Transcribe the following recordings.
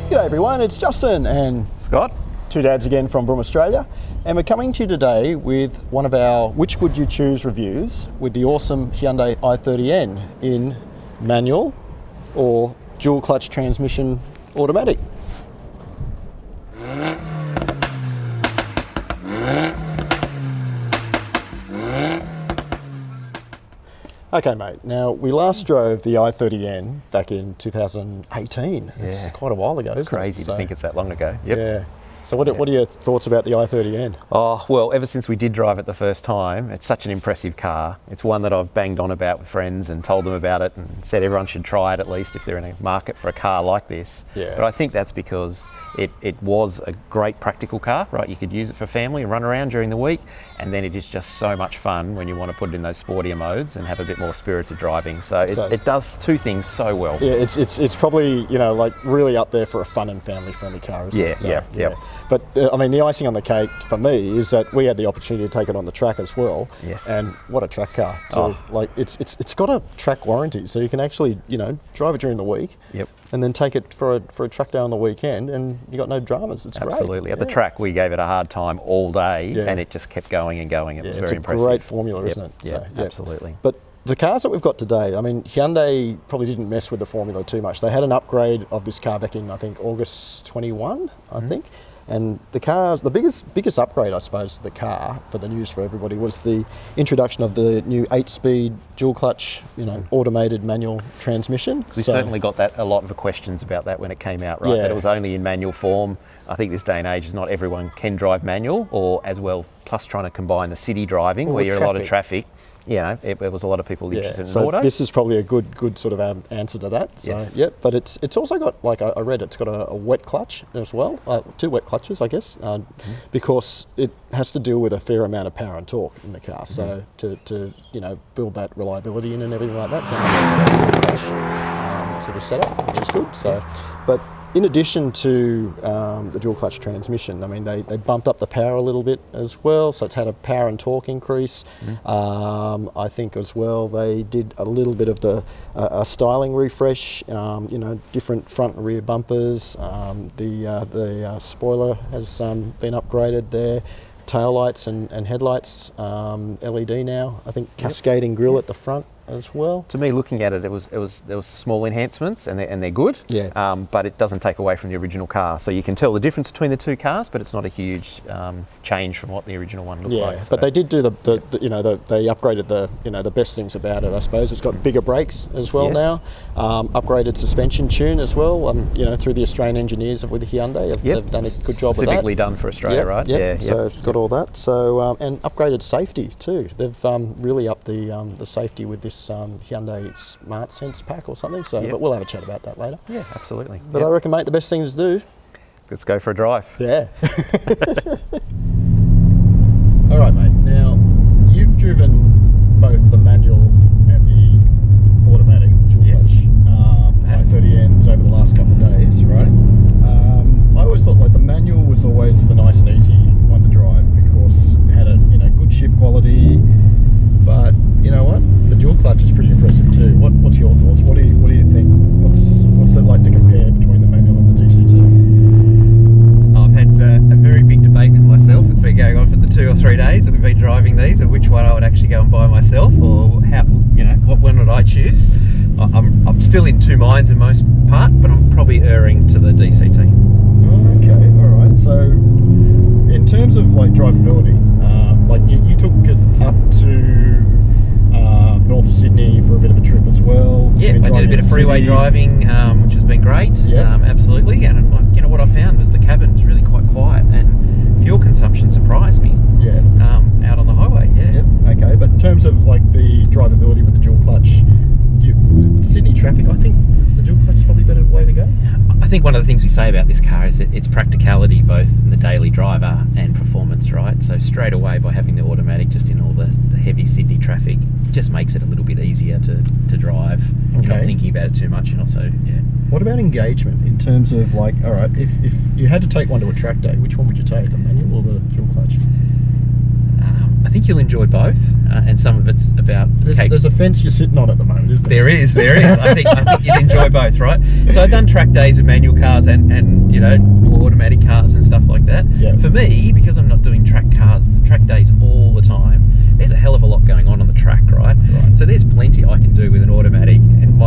G'day everyone, it's Justin and Scott. Two dads again from Broome, Australia, and we're coming to you today with one of our Which Would You Choose reviews with the awesome Hyundai I30N in manual or dual clutch transmission automatic. Okay mate, now we last drove the I30N back in 2018. It's quite a while ago, isn't it? It's crazy to think it's that long ago. Yep. Yeah. So what are your thoughts about the I30N? Oh, well, ever since we did drive it the first time, it's such an impressive car. It's one that I've banged on about with friends and told them about it and said everyone should try it at least if they're in a market for a car like this. Yeah. But I think that's because it was a great practical car, right? You could use it for family and run around during the week, and then it is just so much fun when you want to put it in those sportier modes and have a bit more spirited driving. So it does two things so well. Yeah, it's probably, you know, like really up there for a fun and family friendly car, isn't it? So, yeah. But I mean, the icing on the cake for me is that we had the opportunity to take it on the track as well. Yes. And what a track car! So like, it's got a track warranty, so you can actually, you know, drive it during the week. Yep. And then take it for a track day on the weekend, and you got no dramas. It's great. Absolutely. At the track, we gave it a hard time all day, and it just kept going and going. It was very impressive. It's a great formula, isn't it? Yeah, So, absolutely. But the cars that we've got today, I mean, Hyundai probably didn't mess with the formula too much. They had an upgrade of this car back in, I think, August 21, I think. And the cars, the biggest upgrade, I suppose, to the car for the news for everybody was the introduction of the new 8-speed dual clutch, you know, automated manual transmission. We certainly got a lot of questions about that when it came out, right? That it was only in manual form. I think this day and age is not everyone can drive manual, or as well, plus trying to combine the city driving where you're a lot of traffic. You know, it was a lot of people interested in auto. This is probably a good sort of answer to that. So, yes. But it's also got, like I read, it's got a wet clutch as well, 2 wet clutches, I guess, because it has to deal with a fair amount of power and torque in the car. So to you know, build that reliability in and everything like that, sort of setup, which is good. So, but in addition to the dual clutch transmission, I mean, they bumped up the power a little bit as well, so it's had a power and torque increase. I think as well they did a little bit of a styling refresh, you know, different front and rear bumpers. The spoiler has been upgraded there. Taillights and headlights, LED now. I think cascading grille at the front as well. To me, looking at it, there was small enhancements, and they're good. Yeah. But it doesn't take away from the original car, so you can tell the difference between the two cars, but it's not a huge change from what the original one looked like. So. But they did do they upgraded the best things about it, I suppose. It's got bigger brakes as well now. Upgraded suspension tune as well. You know, through the Australian engineers with Hyundai, they've done a good job of that. Specifically done for Australia, right? Yeah. So it's got all that. So and upgraded safety too. They've really upped the safety with this Hyundai Smart Sense pack or something. So, but we'll have a chat about that later. Yeah, absolutely. But I reckon, mate, the best thing to do. Let's go for a drive. Yeah. All right, mate. Now you've driven both the manual and the automatic dual clutch I30Ns over the last couple of days, right? I always thought like the manual was always the nice and easy one to drive because it had a good shift quality. But you know what? The dual clutch is pretty impressive too. What's your thoughts? What do you think? What's it like to compare between the manual and the DCT? I've had a very big debate with myself. It's been going on for the 2 or 3 days that we've been driving these, of which one I would actually go and buy myself, or how, you know, what one would I choose? I'm still in two minds in most part, but I'm probably erring to the DCT. Okay, all right. So in terms of like drivability, like you took it up to North Sydney for a bit of a trip as well. Yeah, I did a bit of freeway driving, which has been great. Absolutely. And you know what I found was the cabin was really quite quiet, and fuel consumption surprised me. Yeah. Out on the highway. Yeah. Yep. Okay, but in terms of like the drivability with the dual clutch, Sydney traffic, I think the dual clutch is probably a better way to go. I think one of the things we say about this car is that its practicality, both in the daily driver and performance, right? So straight away by having the automatic just in all the heavy Sydney traffic, just makes it a little bit easier to drive. Okay. You're not thinking about it too much, and also, What about engagement in terms of like, all right, if you had to take one to a track day, which one would you take, the manual or the dual clutch? I think you'll enjoy both. and some of it's about... There's a fence you're sitting on at the moment, isn't there? There is. I think you'd enjoy both, right? So I've done track days with manual cars and you know, automatic cars and stuff like that. Yeah. For me, because I'm not doing track days all the time, there's a hell of a lot going on the track, right? So there's plenty I can do with an automatic, and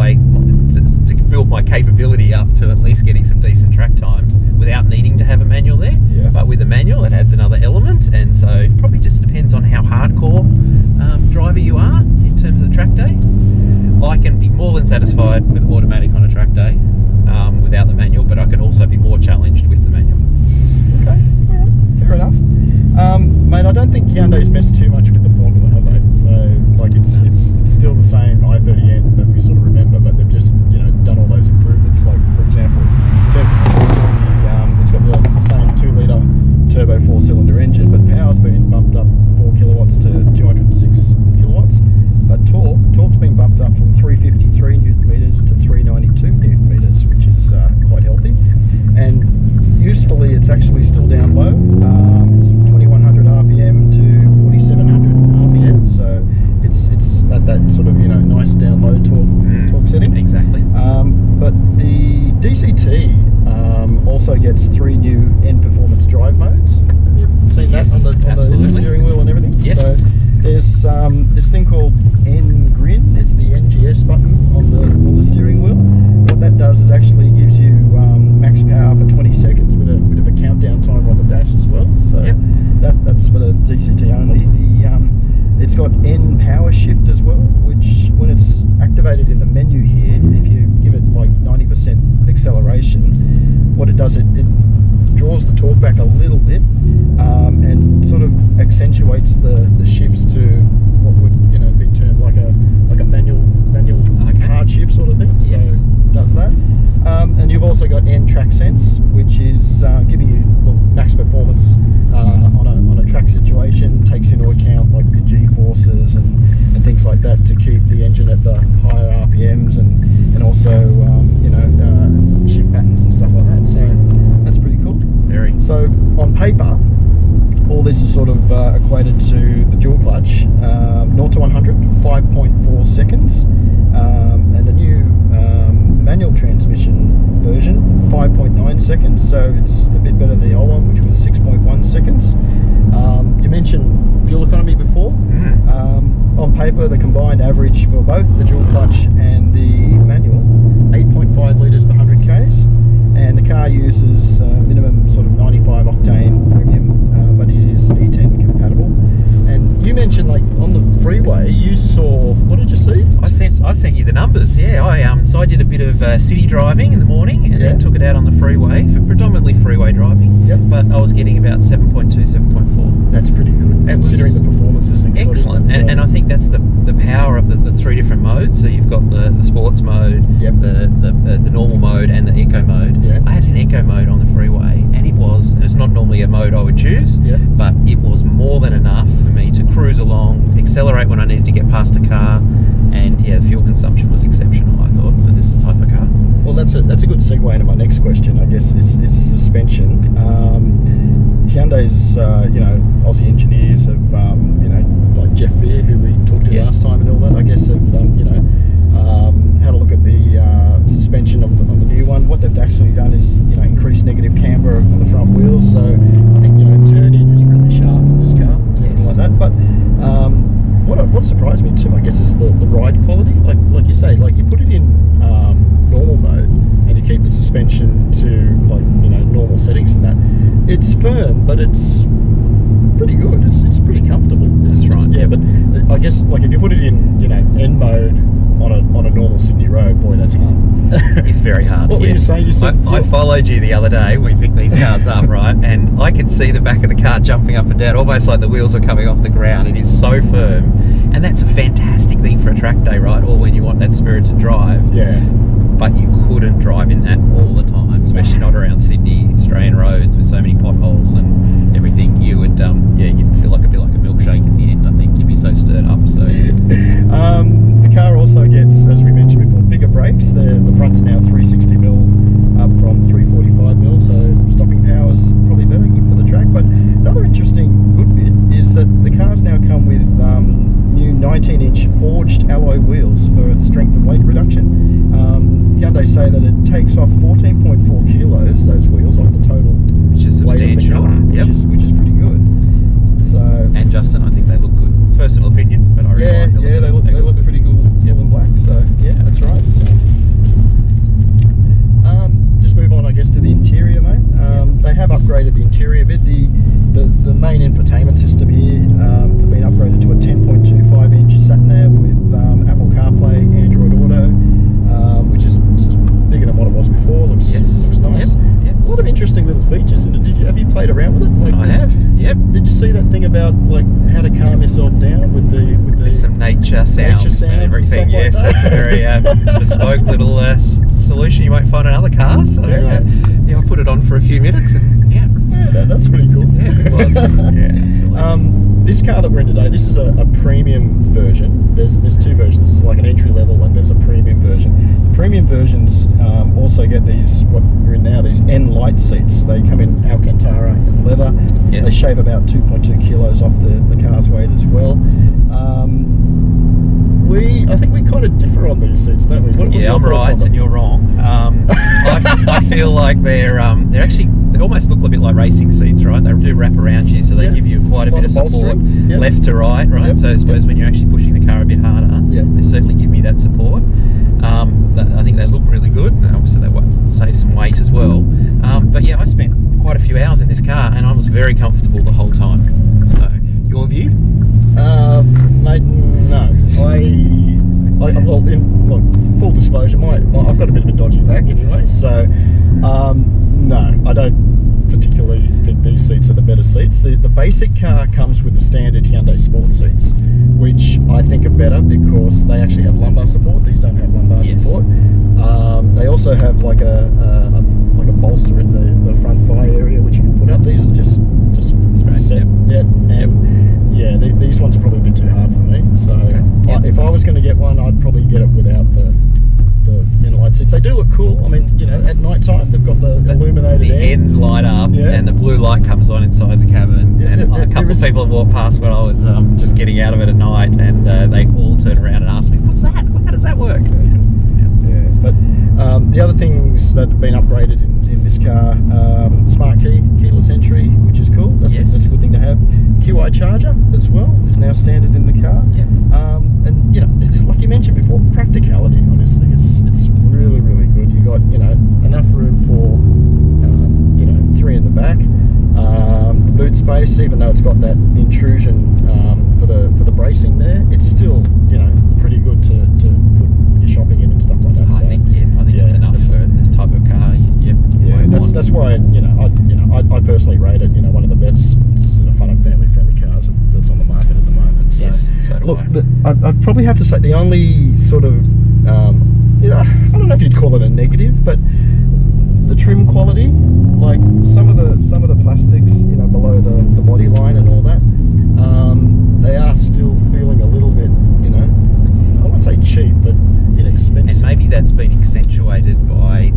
to build my capability up to at least getting some decent track times without needing to have a manual there. Yeah. But with a manual, it adds another element, and so it probably just depends on how hardcore driver you are in terms of the track day. I can be more than satisfied with automatic on a track day without the manual, but I can also be more challenged with the manual. Okay, all right, fair enough. Mate, I don't think Hyundai's messed too much with the formula, have they? So, like, it's still the same I30N that we sort of remember, but they've just, you know, done all those improvements. Like, for example, in terms of it's got the same 2-litre turbo 4-cylinder engine, but power's been bumped up 4 kilowatts to 206 kilowatts. But torque's been bumped up from 353 newton meters to 392 newton meters, which is quite healthy. And usefully, it's actually still down low. It's 2100 RPM to 4700 RPM, so it's at that sort of, you know, nice down low torque setting. Exactly. But the DCT also gets 3 new N performance drive modes. Have you seen that on the steering wheel and everything? Yes. So there's this thing called N Grin. It's the NGS button on the steering wheel. What that does is actually gives you max power for 20 seconds with a bit of a countdown timer on the dash as well. So that's for the DCT only. It's got N power shift as well, which when it's activated in the menu here, if you give it like 90% acceleration, what it does, it draws the torque back a little bit and sort of accentuates the shifts to what would, you know, be termed like a manual hard shift sort of thing. Yes. So it does that. And you've also got N track sense, which is giving you the max performance on a track situation, takes into account like the G forces and things like that to keep the engine at the higher RPMs and also you know, shift patterns and stuff like that. So that's pretty cool. Very. So on paper, all this is sort of equated to the dual clutch, 0 to 100, 5.4 seconds, and the new manual transmission version, 5.9 seconds, so it's a bit better than the old one, which was 6.1 seconds. You mentioned fuel economy before. On paper, the combined average for both the dual clutch and the manual, 8.5 litres per 100 k's, and the car uses minimum sort of 95 octane premium, but it is E10 compatible. And you mentioned, like, on the freeway, you saw, what did you see? I sent you the numbers. Yeah, so I did a bit of city driving in the morning, and then took it out on the freeway for predominantly freeway driving. Yep. But I was getting about 7.2, 7.4. That's pretty good, considering the performance this thing's got. Excellent. And I think that's the power of the 3 different modes. So you've got the sports mode, the normal mode, and the eco mode. Yep. I had an eco mode on the freeway, and it's not normally a mode I would choose, but it was more than enough for me to cruise along, accelerate when I needed to get past a car, and the fuel consumption was exceptional, I thought, for this type of car. Well, that's a good segue into my next question, I guess, is suspension. Hyundai's, you know, Aussie engineers have, you know, like Jeff Veer, who we talked to last time and all that, I guess, have, you know, had a look at the suspension on the new one. What they've actually done is, you know, increase negative camber on the front wheels, so I think, you know, turning is really sharp in this car, anything like that. But what surprised me too, I guess, is the ride quality. Like you say, like you put it in normal mode and you keep the suspension to, like, you know, normal settings and that. It's firm, but it's pretty good. It's pretty comfortable. That's right. Yeah, but I guess, like, if you put it in, you know, N mode on a normal Sydney road, boy, that's hard. It's very hard. What were you saying? You said I followed you the other day when we picked these cars up, right? And I could see the back of the car jumping up and down, almost like the wheels were coming off the ground. It is so firm, and that's a fantastic thing for a track day, right? Or when you want that spirited drive. Yeah. But you couldn't drive in that all the time, especially not around Sydney, Australian roads with so many potholes and everything. You would, you'd feel like a bit like a milkshake at the end. I think you'd be so stirred up. So. The car also gets, as we mentioned before, bigger brakes. The front's now 360mm up from 345mm, so stopping power's probably better, good for the track. But another interesting good bit is that the cars now come with new some interesting little features in it. Have you played around with it? Like, I have. Yep. Did you see that thing about like how to calm yourself down with the There's some nature sounds and everything. Yes, like that's a very bespoke little solution you won't find in other cars. So Yeah. I put it on for a few minutes, and Yeah, that's pretty cool. yeah, it was. Yeah, absolutely. This car that we're in today, this is a premium version. There's two versions. There's like an entry level and there's a premium version. The premium versions also get these, what we're in now, these N light seats. They come in Alcantara and leather. Yes. They shave about 2.2 kilos off the car's weight as well. I think we kind of differ on these seats, don't we? What are your I'm thoughts on right them? and you're wrong. I feel like they almost look a bit like racing seats, right? They do wrap around you, so they Yeah. give you quite a bit of support, bolstering. Yep. left to right, right? Yep. So I suppose when you're actually pushing the car a bit harder, Yep. they certainly give me that support. I think they look really good. Obviously, they save some weight as well. But yeah, I spent quite a few hours in this car, and I was very comfortable the whole time. So, your view? Mate, no. Full disclosure, I've got a bit of a dodgy back anyway, so no, I don't particularly think these seats are the better seats. The basic car comes with the standard Hyundai Sport seats, which I think are better because they actually have lumbar support. These don't have lumbar support. They also have like a bolster in the front thigh area, which you can put up. These are just set. These ones are probably a bit too hard for me. So if I was going to get one, I'd probably get it without the in-light seats. They do look cool. I mean, at night time they've got the illuminated ends light up, and the blue light comes on inside the cabin. Yeah, and a couple of people have walked past when I was just getting out of it at night, and they all turned around and asked me, "What's that? How does that work?" But the other things that have been upgraded in this car, smart key, keyless entry, which is cool. That's a good thing to have. QI charger as well is now standard in the car. And like you mentioned before, practicality on this thing, it's really, really good. You got enough room for 3 in the back. The boot space, even though it's got that intrusion for the bracing there, it's still pretty good to put your shopping in and stuff like that. I think it's enough for this type of car. That's why I personally rate it one of the best fun and family friendly cars that's on the market at the moment. So, so do look, I. I'd probably have to say the only sort of I don't know if you'd call it a negative, but the trim quality, like some of the plastics below the body line and all that, they are still feeling a little bit I wouldn't say cheap, but inexpensive. And maybe that's been accentuated by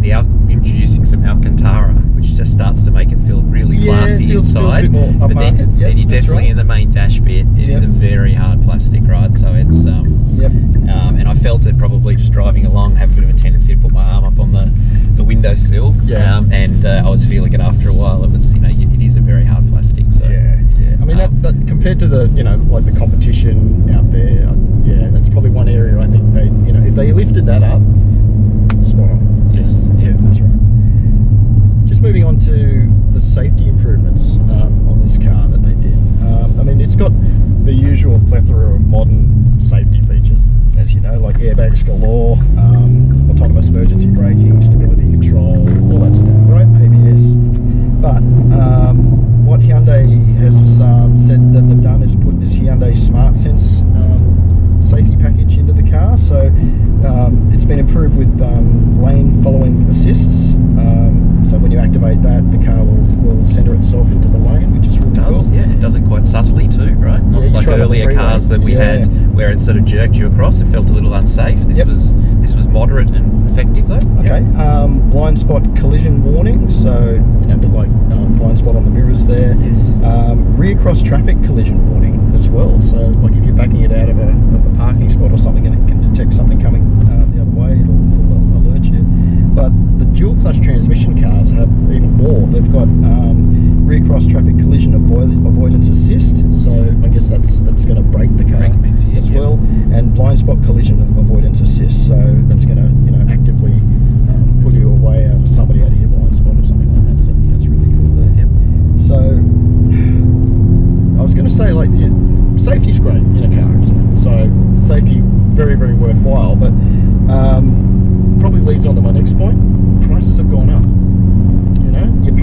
introducing some Alcantara, which just starts to make it feel really classy inside. Feels a bit more but upmarket. then you're definitely in the main dash bit. It is a very hard plastic, right? So it's and I felt it probably just driving along, have a bit of a tendency to put my arm up on the windowsill. And I was feeling it after a while. It was it is a very hard plastic. So I mean that compared to the like the competition out there, that's probably one area I think they if they lifted that up, spot on. Yes, that's right. Just moving on to the safety improvements on this car that they did. I mean, it's got the usual plethora of modern safety features, as you know, like airbags galore, autonomous emergency braking, stability control, all that stuff, right? ABS. But what Hyundai has said that they've done is put this Hyundai Smart Sense safety package into the car. So it's been improved with lane following assists. So when you activate that, the car will center itself into the lane, which is really cool. Yeah, it does it quite subtly too, right? Not like earlier cars that we had where it sort of jerked you across. It felt a little unsafe. This was moderate and effective though. Okay. Blind spot collision warning. So a bit like blind spot on the mirrors there. Yes. Rear cross traffic collision warning as well. So like if you're backing it out of a parking spot or something and it can detect something coming the other way, it'll alert you. But the dual clutch transmission cars have even more. They've got rear cross traffic collision avoidance assist. So I guess that's going to brake the car as well. And blind spot collision avoidance assist. So that's going to actively pull you away out of somebody out of your blind spot or something like that. So that's really cool there. So I was going to say, like, safety's great in a car, isn't it? So safety very, very worthwhile, but probably leads on to my next point. Prices have gone up. You're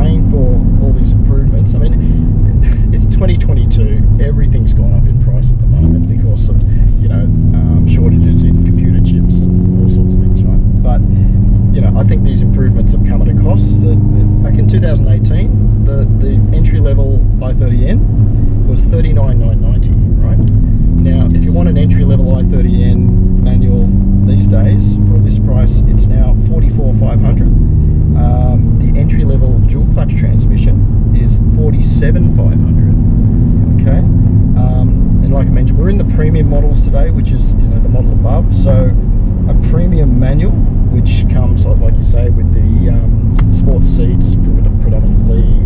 2018, the entry level i30N was $39,990, right? Now, if you want an entry level i30N manual these days for this price, it's now $44,500. The entry level dual clutch transmission is $47,500. Okay, and like I mentioned, we're in the premium models today, which is the model above. So a premium manual, which comes like you say with the sports seats, predominantly,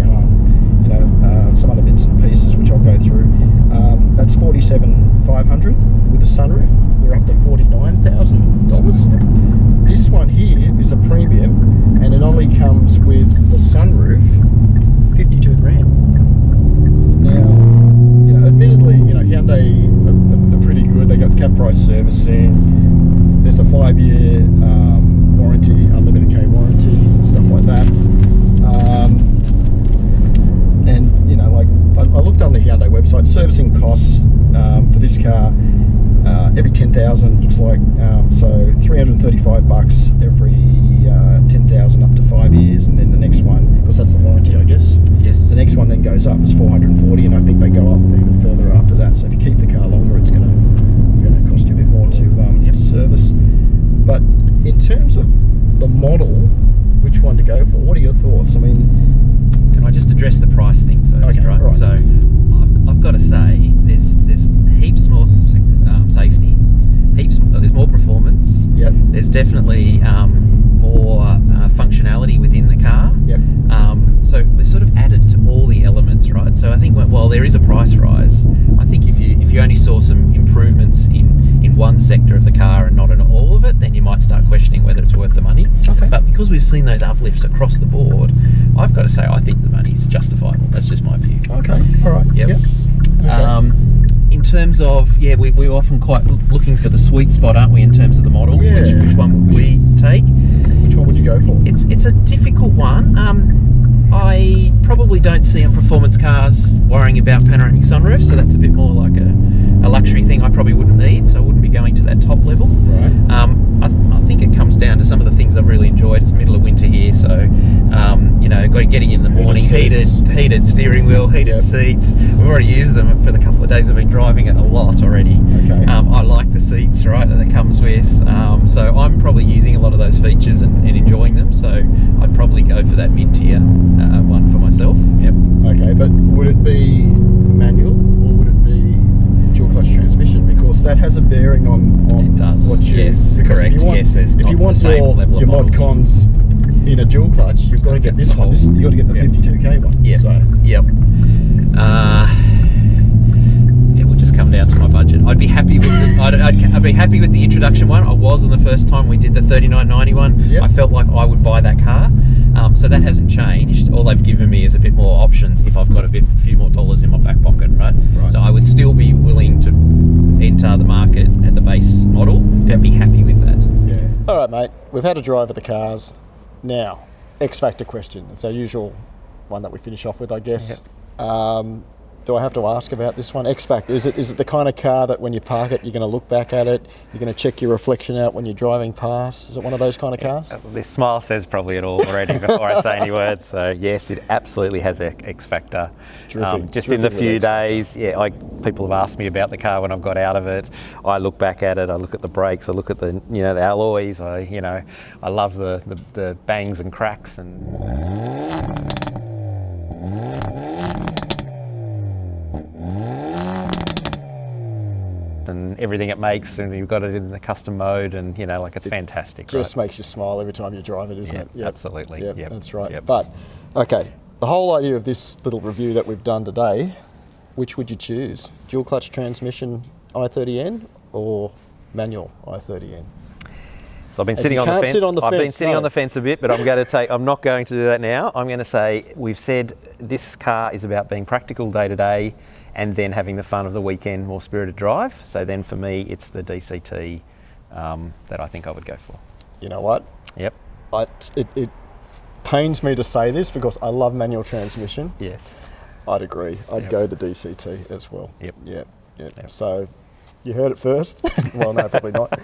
some other bits and pieces which I'll go through. That's $47,500 with a sunroof. We're up to $49,000. This one here is a premium, and it only comes with the sunroof, 52 grand. Now, admittedly, Hyundai are pretty good. They got cap price servicing. There's a 5-year warranty, unlimited K warranty, stuff like that. And I looked on the Hyundai website. Servicing costs for this car every 10,000 looks like so $335 every 10,000 up to 5 years, and then the next one, because that's the warranty, I guess. Yes. The next one then goes up as $440, and I think they go up even further after that. So if you keep the car longer, it's going to cost you a bit more to service. But in terms of the model, which one to go for? What are your thoughts? I mean, can I just address the price thing first? Okay, right. So I've got to say there's heaps more safety, there's more performance. Yep. There's definitely more functionality within the car. Yep. So we've sort of added to all the elements, right? So I think while there is a price rise, I think if you only saw some improvements in one sector of the car and not in all of it, then you might start questioning whether it's worth the money. Okay. But because we've seen those uplifts across the board, I've got to say I think the money's justifiable. That's just my view. Okay. All right. Yep. Okay. In terms of, we're often quite looking for the sweet spot, aren't we, in terms of the models? Yeah. Which one would we take? Which one would you go for? It's a difficult one. I probably don't see on performance cars worrying about panoramic sunroof, so that's a bit more like a luxury thing I probably wouldn't need, so I wouldn't be going to that top level. Right. I think it comes down to some of the things I've really enjoyed. It's middle of winter here, so getting in the morning, heated steering wheel, heated seats. We've already used them for the couple of days I've been driving it a lot already. Okay. I like the seats, right, that it comes with. So I'm probably using a lot of those features and enjoying them. So I'd probably go for that mid-tier one for myself. Yep. Okay, but would it be manual or would it be dual clutch transmission? Because that has a bearing on it does. what you. Yes, because correct. If you want, there's if not you want the same level your of mod models. cons in a dual clutch, you've got to get this one. You've got to get the 52k one. Yeah. So. Yep. It would just come down to my budget. I'd be happy with I'd be happy with the introduction one. I was on the first time we did the 3991. Yep. I felt like I would buy that car. So that hasn't changed. All they've given me is a bit more options if I've got a few more dollars in my back pocket, right? So I would still be willing to enter the market at the base model. I'd be happy with that. Yeah. All right, mate. We've had a drive of the cars. Now, X Factor question. It's our usual one that we finish off with, I guess. Yep. Do I have to ask about this one? X Factor, is it the kind of car that when you park it, you're going to look back at it, you're going to check your reflection out when you're driving past? Is it one of those kind of cars? This smile says probably it all already before I say any words. So yes, it absolutely has X Factor. Just in the few days, people have asked me about the car when I've got out of it. I look back at it. I look at the brakes. I look at the the alloys. I love the bangs and cracks and everything it makes, and you've got it in the custom mode, and it's fantastic. Just makes you smile every time you drive it, doesn't it? Yep, absolutely. Yep, yep, that's right. Yep. But okay, the whole idea of this little review that we've done today, which would you choose? Dual clutch transmission i30N or manual i30N? So I've been sitting on the fence. I've been sitting on the fence a bit, but I'm not going to do that now. I'm going to say we've said this car is about being practical day to day, and then having the fun of the weekend, more spirited drive. So then for me, it's the DCT that I think I would go for. You know what? Yep. It pains me to say this because I love manual transmission. Yes. I'd agree. I'd go the DCT as well. Yep. So you heard it first. Well, no, probably not.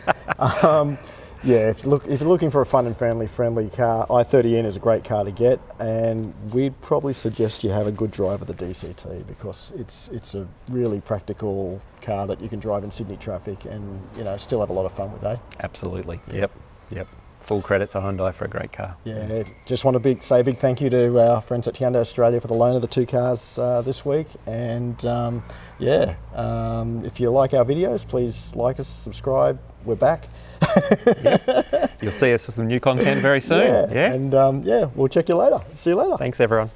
Yeah, if you're looking for a fun and friendly car, I30N is a great car to get, and we'd probably suggest you have a good drive of the DCT, because it's a really practical car that you can drive in Sydney traffic and, you know, still have a lot of fun with, eh? Absolutely. Yep. Full credit to Hyundai for a great car. Yeah, just want to say a big thank you to our friends at Hyundai Australia for the loan of the 2 cars this week. And if you like our videos, please like us, subscribe. We're back. You'll see us with some new content very soon. And we'll check you later. See you later. Thanks, everyone.